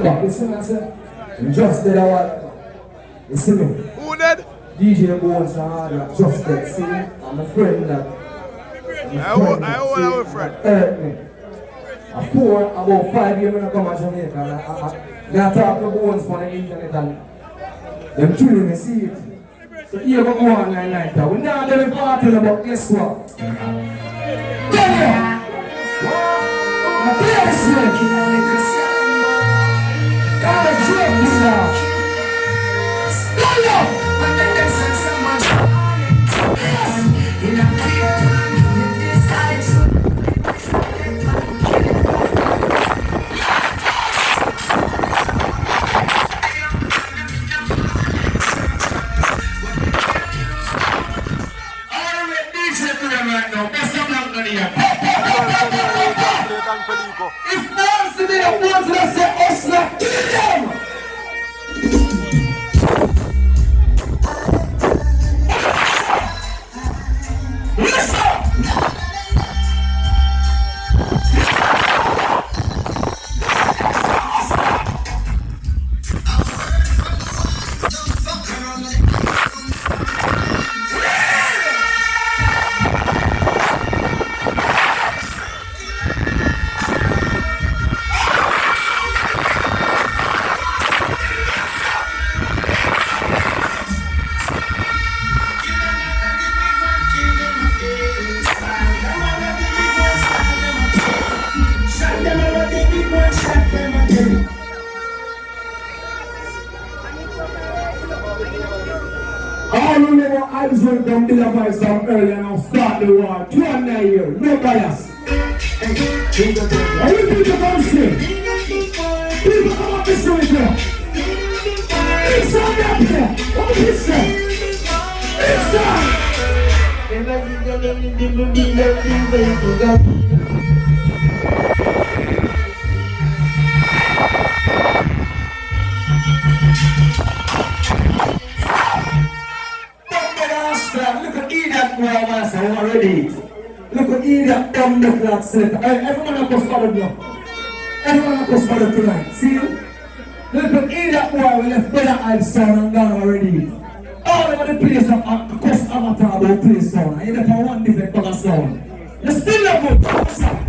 Listen, I said, just did what? You see me? Who did? DJ Bones and all that, just did. See me? I'm a friend that. I want our friend. Hurt me. About 5 years when I come to Jamaica, I talk to Bones on the internet and them children me see it. So here we go on like that. We now do the party, but guess what? Tell you! Bless you! Gotta drink this now. Tell you! If once today I want to say Osla, kill them! Listen! All who never eyes will come to the voice from earlier now start the war. 209 years, no bias. Are you people come see? People come up this way here. It's on up here. What is this? It's on. Look at that boy, already. Look at that dumb the clock set. Everyone has spotted now. Everyone has spotted tonight. See you? Look at that boy, we left better eyes sound and gone already. All over the place of cost avatar about play sound. And you left one different color sound. You still have good sound.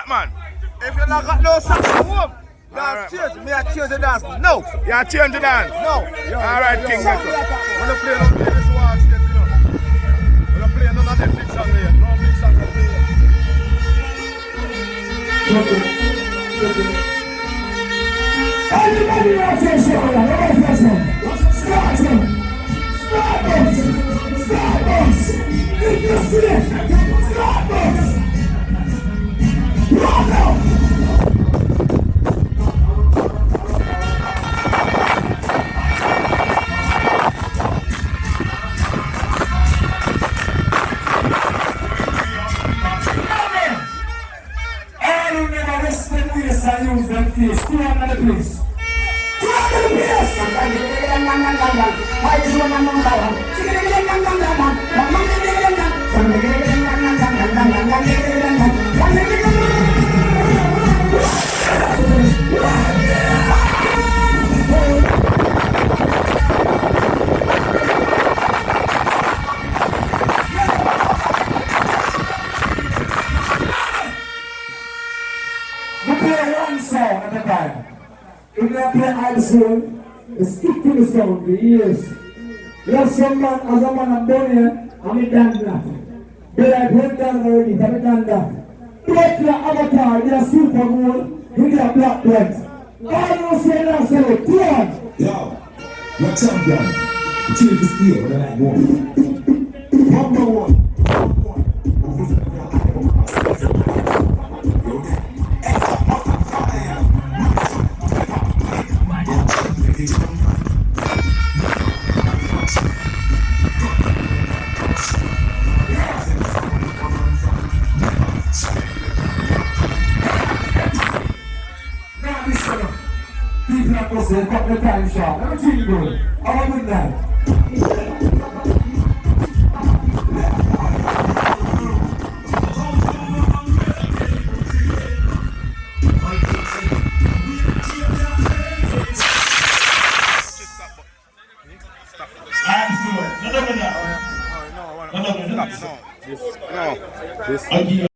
that, man. If you not got no socks at home, Alright. dance change. Me I change the dance. No. You are changing the dance? No. Alright, King Ghetto. When you play this one, you know. When you play none of them big songs here. No big songs to play. Everybody out there, Starbucks! If you see it, Starbucks! Run out! All who never respect waist and use them face, two under the place. We play one song at a time. If they play all soul, they stick to the sound for years. You have some man, as a man I'm done here, I'm in done that. But I went down already, I'm done that. But your avatar, you're super good, you get a black belt. All you say now, say, come on. Yo, your champion, change the steel when I like more. Number one. Now listen up. People are supposed to cut the time short. Everything good. Have a good night. No. This.